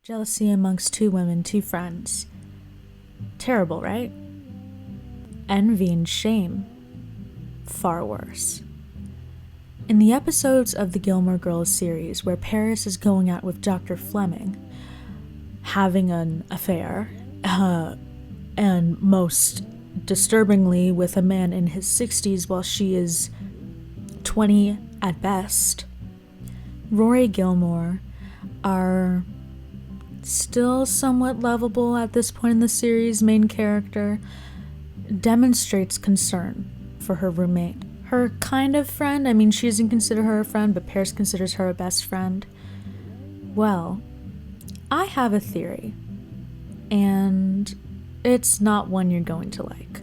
Jealousy amongst two women, two friends. Terrible, right? Envy and shame. Far worse. In the episodes of the Gilmore Girls series where Paris is going out with Dr. Fleming, having an affair, and most disturbingly with a man in his 60s while she is 20 at best, Rory Gilmore are still somewhat lovable at this point in the series. Main character demonstrates concern for her roommate, her kind of friend. I mean, she doesn't consider her a friend, but Paris considers her a best friend. Well, I have a theory, and it's not one you're going to like.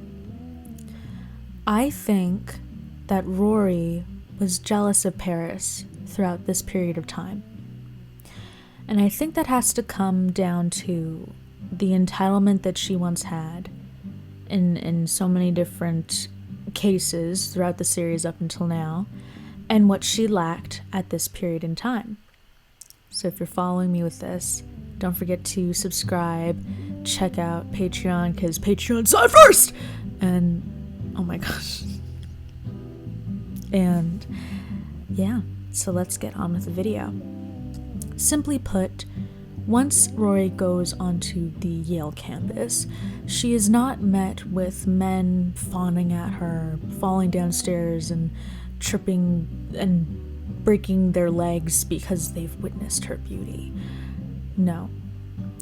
I think that Rory was jealous of Paris throughout this period of time. And I think that has to come down to the entitlement that she once had in so many different cases throughout the series up until now, and what she lacked at this period in time. So if you're following me with this, don't forget to subscribe, check out Patreon, because Patreon's on first! And, oh my gosh. And, yeah, so let's get on with the video. Simply put, once Rory goes onto the Yale campus, she is not met with men fawning at her, falling downstairs and tripping and breaking their legs because they've witnessed her beauty. No.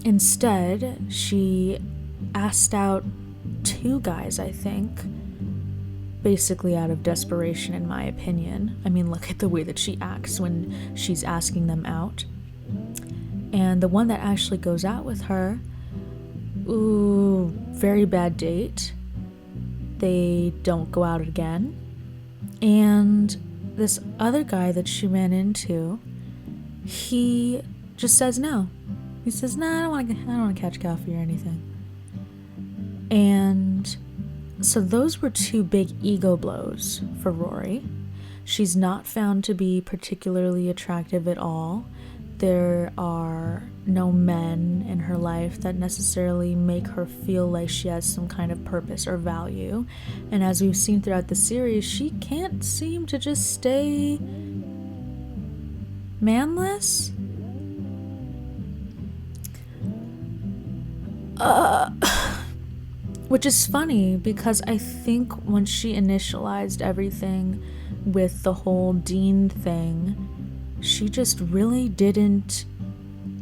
Instead, she asked out two guys, I think, basically out of desperation, in my opinion. I mean, look at the way that she acts when she's asking them out. And the one that actually goes out with her, ooh, very bad date. They don't go out again. And this other guy that she ran into, he just says no. He says, "Nah, I don't want to catch coffee or anything." And so those were two big ego blows for Rory. She's not found to be particularly attractive at all. There are no men in her life that necessarily make her feel like she has some kind of purpose or value. And as we've seen throughout the series, she can't seem to just stay manless. Which is funny because I think when she initialized everything with the whole Dean thing, she just really didn't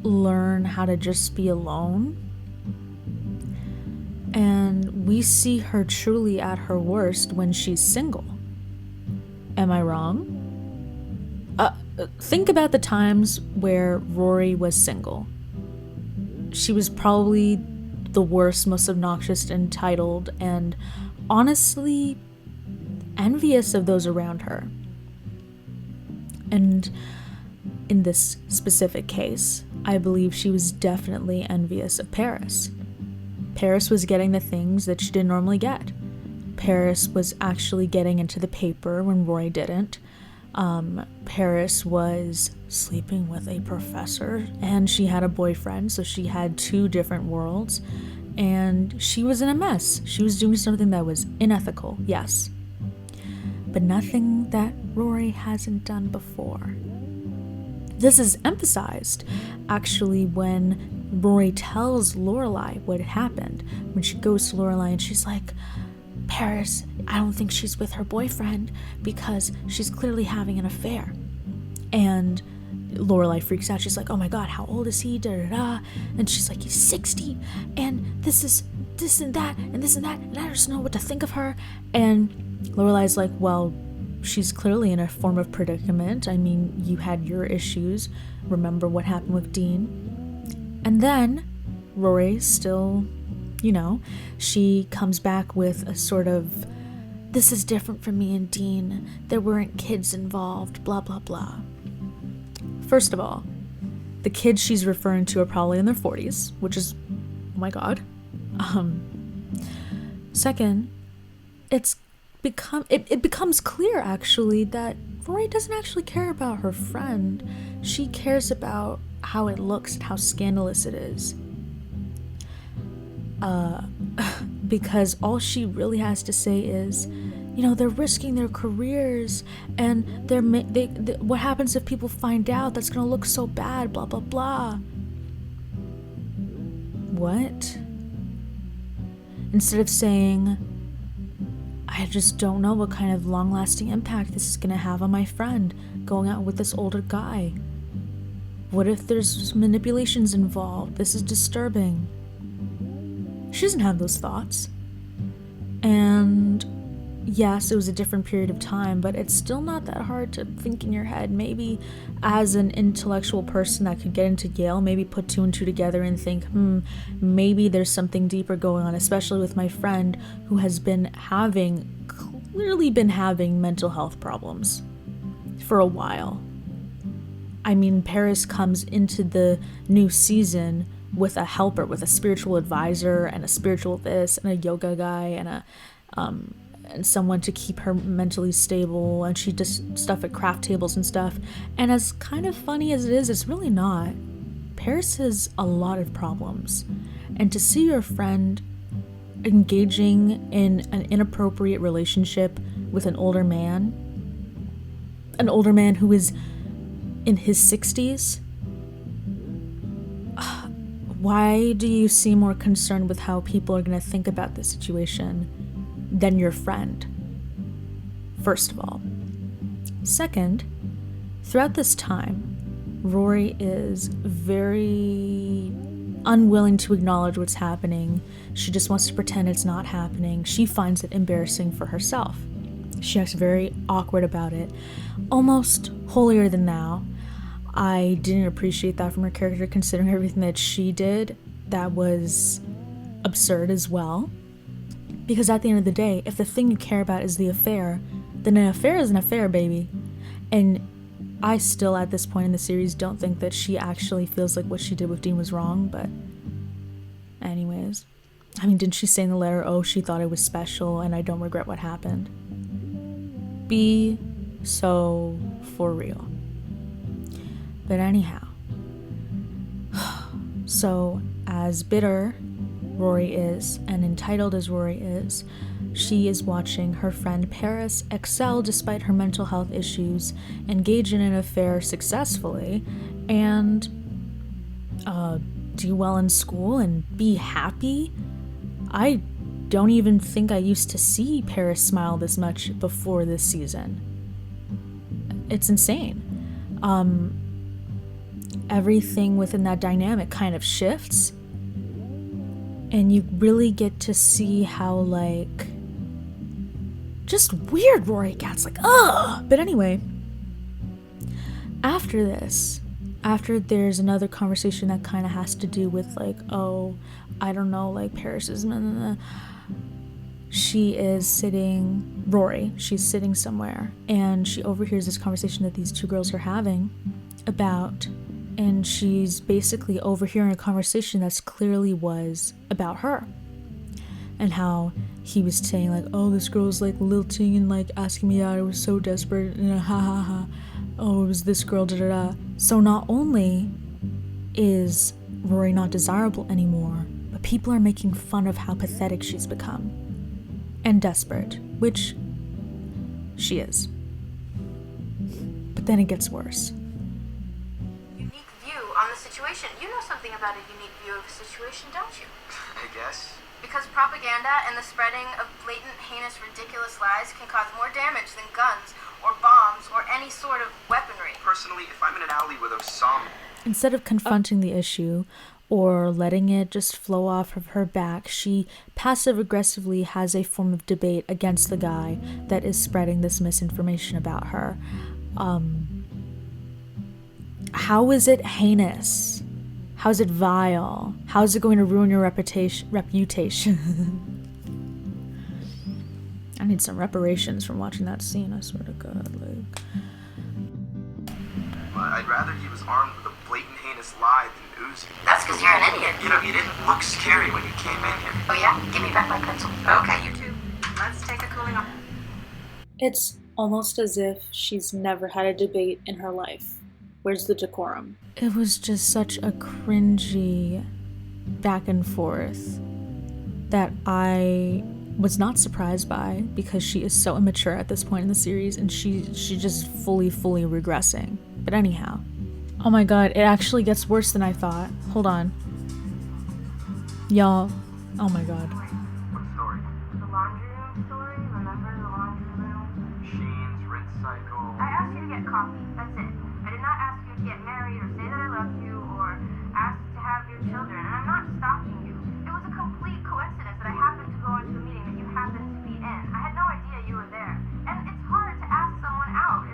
learn how to just be alone. And we see her truly at her worst when she's single. Am I wrong? Think about the times where Rory was single. She was probably the worst, most obnoxious, entitled, and honestly envious of those around her. And in this specific case, I believe she was definitely envious of Paris. Paris was getting the things that she didn't normally get. Paris was actually getting into the paper when Rory didn't. Paris was sleeping with a professor, and she had a boyfriend, so she had two different worlds, and she was in a mess. She was doing something that was unethical, yes, but nothing that Rory hasn't done before. This is emphasized, actually, when Rory tells Lorelai what happened. When she goes to Lorelai and she's like, "Paris, I don't think she's with her boyfriend because she's clearly having an affair." And Lorelai freaks out. She's like, "Oh my god, how old is he? Da da da." And she's like, "He's 60, and this is this and that, and this and that, and I just don't know what to think of her." And Lorelai's like, "Well, she's clearly in a form of predicament. I mean, you had your issues. Remember what happened with Dean?" And then Rory still, she comes back with a sort of, "This is different from me and Dean. There weren't kids involved, blah, blah, blah." First of all, the kids she's referring to are probably in their 40s, which is, oh my god. Second, it becomes clear, actually, that Rory doesn't actually care about her friend. She cares about how it looks and how scandalous it is. Because all she really has to say is, they're risking their careers, and what happens if people find out? That's gonna look so bad, blah, blah, blah. What? Instead of saying, I just don't know what kind of long-lasting impact this is gonna have on my friend going out with this older guy. What if there's manipulations involved? This is disturbing. She doesn't have those thoughts. And yes, it was a different period of time, but it's still not that hard to think in your head. Maybe as an intellectual person that could get into Yale, maybe put two and two together and think, maybe there's something deeper going on, especially with my friend who has clearly been having mental health problems for a while. I mean, Paris comes into the new season with a helper, with a spiritual advisor and a spiritual this and a yoga guy and and someone to keep her mentally stable, and she does stuff at craft tables and stuff. And as kind of funny as it is, it's really not. Paris has a lot of problems, and to see your friend engaging in an inappropriate relationship with an older man who is in his 60s, why do you seem more concerned with how people are going to think about this situation than your friend? First of all. Second, throughout this time, Rory is very unwilling to acknowledge what's happening. She just wants to pretend it's not happening. She finds it embarrassing for herself. She acts very awkward about it, almost holier than thou. I didn't appreciate that from her character, considering everything that she did. That was absurd as well. Because at the end of the day, if the thing you care about is the affair, then an affair is an affair, baby. And I still, at this point in the series, don't think that she actually feels like what she did with Dean was wrong, but anyways. I mean, didn't she say in the letter, she thought it was special and I don't regret what happened? Be so for real. But anyhow, so as bitter Rory is, and entitled as Rory is, she is watching her friend Paris excel despite her mental health issues, engage in an affair successfully, and do well in school and be happy. I don't even think I used to see Paris smile this much before this season. It's insane. Everything within that dynamic kind of shifts, and you really get to see how, just weird Rory gets, But anyway, after there's another conversation that kind of has to do with, I don't know, Paris is... She is sitting... Rory, she's sitting somewhere, and she overhears this conversation that these two girls are having about... And she's basically overhearing a conversation that's clearly was about her. And how he was saying, this girl's, lilting and, asking me out. I was so desperate. And ha ha ha. Oh, it was this girl, da da da. So not only is Rory not desirable anymore, but people are making fun of how pathetic she's become. And desperate, which she is. But then it gets worse. Situation. You know something about a unique view of a situation, don't you? I guess. Because propaganda and the spreading of blatant, heinous, ridiculous lies can cause more damage than guns or bombs or any sort of weaponry. Personally, if I'm in an alley with Osama... Instead of confronting the issue or letting it just flow off of her back, she passive-aggressively has a form of debate against the guy that is spreading this misinformation about her. How is it heinous? How is it vile? How is it going to ruin your reputation? I need some reparations from watching that scene, I swear to God. I'd rather he was armed with a blatant heinous lie than Uzi. That's because you're an idiot. You didn't look scary when you came in here. Oh yeah? Give me back my pencil. Okay, you two. Let's take a cooling off. It's almost as if she's never had a debate in her life. Where's the decorum? It was just such a cringy back and forth that I was not surprised by, because she is so immature at this point in the series, and she just fully regressing. But anyhow. Oh my god, it actually gets worse than I thought. Hold on. Y'all. Oh my god. What story? The laundry room story? Remember the laundry room? Machines, rinse cycle. I asked you to get coffee. That's it. I did not ask you to get married or say that I loved you or ask to have your children. And I'm not stalking you. It was a complete coincidence that I happened to go into a meeting that you happened to be in. I had no idea you were there. And it's hard to ask someone out,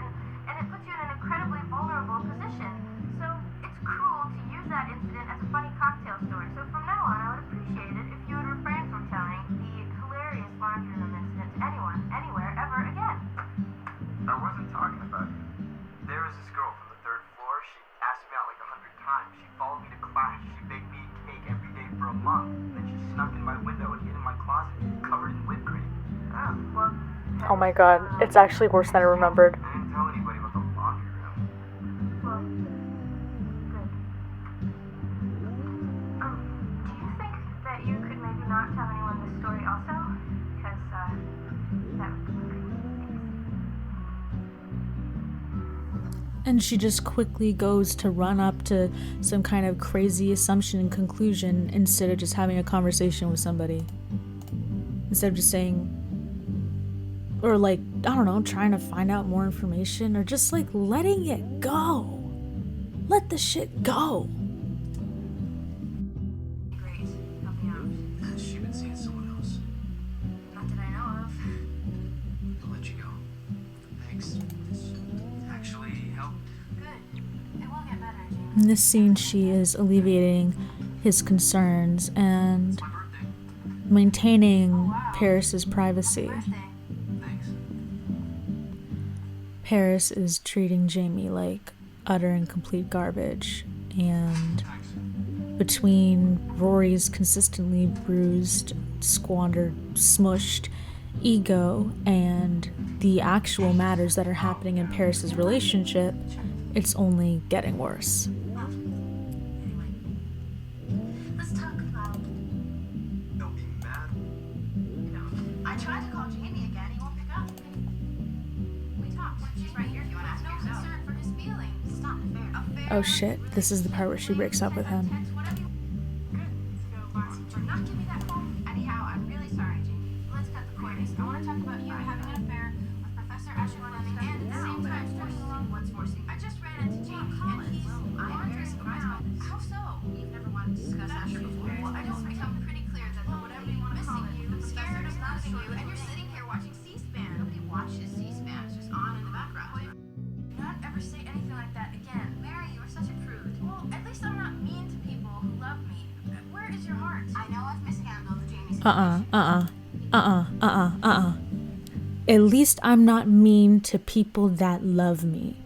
and it puts you in an incredibly vulnerable position. So it's cruel to use that incident as a funny cocktail story. So from now on, I would appreciate it if you would refrain from telling the hilarious laundry room incident to anyone, anywhere, ever again. I wasn't talking about you. There was this girl from the 3rd floor. She asked me out like 100 times. She followed me to class. She baked me a cake every day for a month. Then she snuck in my window and hid in my closet, covered in whipped cream. Oh, well. Oh my god, it's actually worse than I remembered. I didn't tell anybody about the laundry room. Well, good. Do you think that you could maybe not tell anyone this story also? Because, that would be great. And she just quickly goes to run up to some kind of crazy assumption and conclusion instead of just having a conversation with somebody. Instead of just saying, or like, I don't know, trying to find out more information, or just like letting it go. Let the shit go. Great. Help me out. Has she been seeing someone else? Not that I know of. I'll let you go. Thanks. This actually helped. Good. It will get better, Jamie. In this scene, she is alleviating his concerns and It's my birthday. maintaining Paris's privacy. Birthday. Thanks. Paris is treating Jamie like utter and complete garbage, and Thanks. between Rory's consistently bruised, squandered, smushed ego and the actual matters that are happening in Paris's relationship, it's only getting worse. Anyway. Let's talk about... Don't be mad. I tried to call Jamie again. He won't pick up. We talked. She's right here if you want to ask her yourself. No concern for his feelings. It's not fair. Oh shit, this is the part where she breaks up with him. Do not give me that phone. Anyhow, I'm really sorry, Jamie. Let's cut the cord. I want to talk about you having an affair with Professor Ashwin and at the same time forcing what's forcing. I just ran into Jamie and he's I'm very surprised by this. How so? You've never wanted to discuss Asher before. Well, I don't become pretty clear that whatever you want to call it, I'm scared of losing you, and you're sitting here watching C-SPAN. Nobody watches C-SPAN. It's just on in the background. Do not ever say anything like that again. Mary, you are such a prude. Well, at least I'm not mean to people who love me. Where is your heart? I know I've mishandled Jamie's At least I'm not mean to people that love me.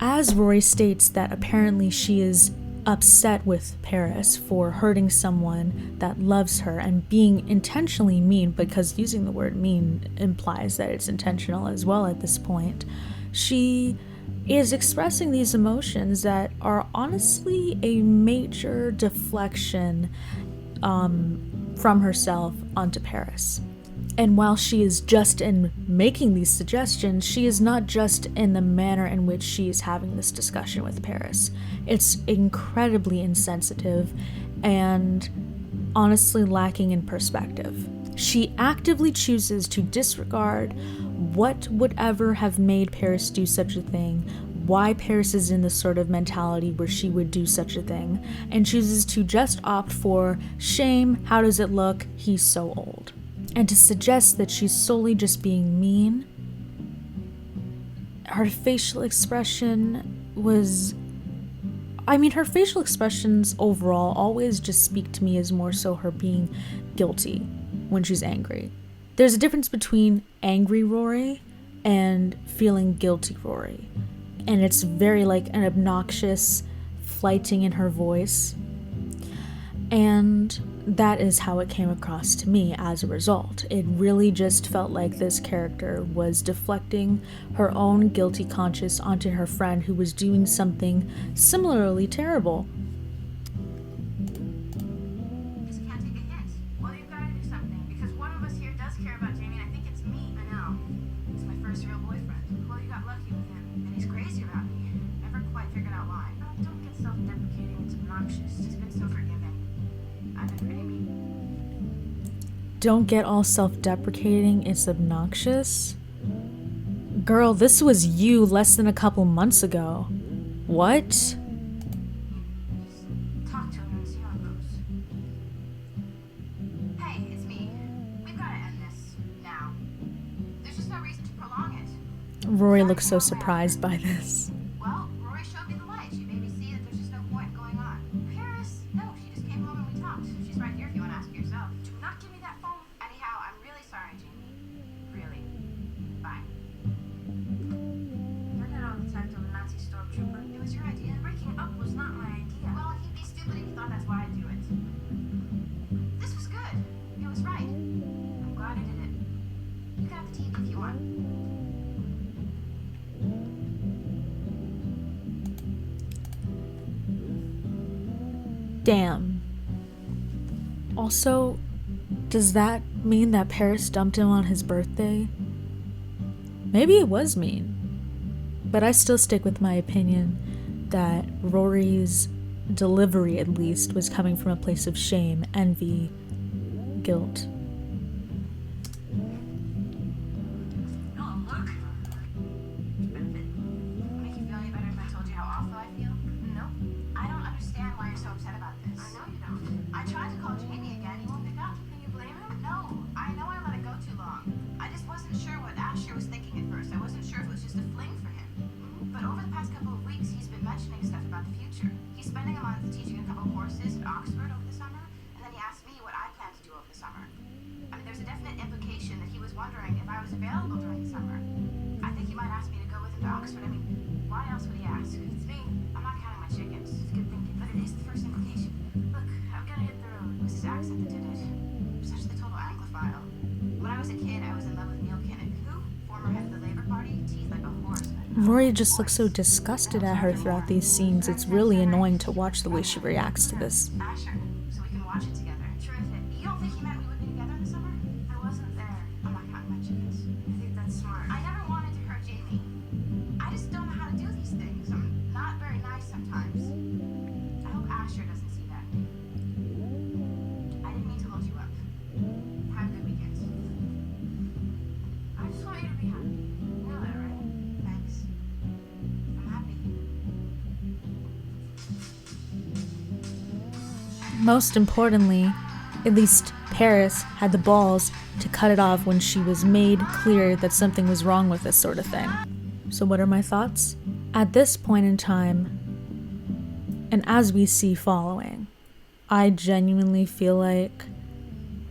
As Rory states that apparently she is upset with Paris for hurting someone that loves her and being intentionally mean, because using the word mean implies that it's intentional as well at this point, she is expressing these emotions that are honestly a major deflection from herself onto Paris. And while she is just in making these suggestions, she is not just in the manner in which she is having this discussion with Paris. It's incredibly insensitive and honestly lacking in perspective. She actively chooses to disregard what would ever have made Paris do such a thing, why Paris is in the sort of mentality where she would do such a thing, and chooses to just opt for shame, how does it look, he's so old. And to suggest that she's solely just being mean, her facial expression was... her facial expressions overall always just speak to me as more so her being guilty when she's angry. There's a difference between angry Rory and feeling guilty Rory. And it's very like an obnoxious flighting in her voice. And that is how it came across to me as a result. It really just felt like this character was deflecting her own guilty conscience onto her friend who was doing something similarly terrible. Because you can't take a hint. Well, you've got to do something, because one of us here does care about Jamie, and I think it's me. I know. He's my first real boyfriend. Well, you got lucky with him, and he's crazy about me. Never quite figured out why. Don't get self-deprecating. It's obnoxious. He's been so forgiving. I've been pretty mean. Don't get all self-deprecating, it's obnoxious. Girl, this was you less than a couple months ago. What? Just talk to him and see how it goes. Hey, it's me. We've got to end this now. There's just no reason to prolong it. Rory looks so surprised by this. Well, Rory showed me the light. She made me see that there's just no point going on. Paris? No, she just came home and we talked. She's right here if you want to ask her yourself. Do not give me that phone. Anyhow, I'm really sorry, Jamie. Really. Bye. You're not all the time to the Nazi stormtrooper. It was your idea. Breaking up was not my idea. Well, he'd be stupid if he thought that's why I'd do it. This was good. It was right. I'm glad I did it. You can have the TV if you want. Damn. Also, does that mean that Paris dumped him on his birthday? Maybe it was mean. But I still stick with my opinion that Rory's delivery, at least, was coming from a place of shame, envy, guilt. Oh, look. Make you feel any better if I told you how awful I feel? No. I don't understand why you're so upset about this. I know you don't. I tried to call Jamie again. He won't pick up. Can you blame him? No. I know I let it go too long. I just wasn't sure what Asher was thinking at first. I wasn't sure if it was just a fling for him. But over the past couple of weeks, he's been mentioning stuff about the future. He's spending a month teaching a couple courses at Oxford over the summer, and then he asked me what I plan to do over the summer. I mean, there's a definite implication that he was wondering if I was available during the summer. I think he might ask me to go with him to Oxford. I mean, why else would he ask? It's me. I'm not counting my chickens. It's good thinking, but it is the first implication. Look, I'm gonna hit the road. It was his accent that did it. Such the total Anglophile. When I was a kid, I was in love with Neil Kinnock, who, former head of the Labour Party, teeth like a horse. Rory just looks so disgusted at her throughout these scenes. It's really annoying to watch the way she reacts to this. Asher, so we can watch it together. Terrific. You don't think he meant we would be together in the summer? I wasn't there. I'm not counting my chickens. I think that's smart. I never wanted to hurt Jamie. I just don't know how to do these things. I'm not very nice sometimes. I hope Asher doesn't see that. I didn't mean to hold you up. Have a good weekend. I just want you to be happy. You know that, right? Thanks. I'm happy. Most importantly, at least Paris had the balls to cut it off when she was made clear that something was wrong with this sort of thing. So what are my thoughts? At this point in time, and as we see following, I genuinely feel like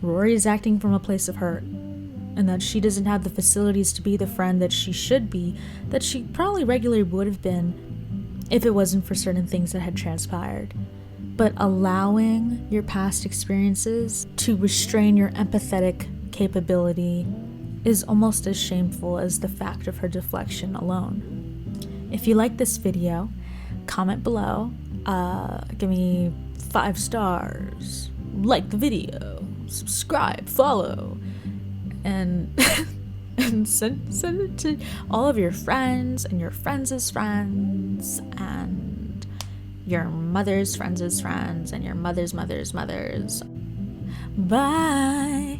Rory is acting from a place of hurt, and that she doesn't have the facilities to be the friend that she should be, that she probably regularly would have been if it wasn't for certain things that had transpired. But allowing your past experiences to restrain your empathetic capability is almost as shameful as the fact of her deflection alone. If you like this video, comment below, give me 5 stars, like the video, subscribe, follow, and and send it to all of your friends and your friends' friends and your mother's friends' friends and your mother's mother's mothers. Bye.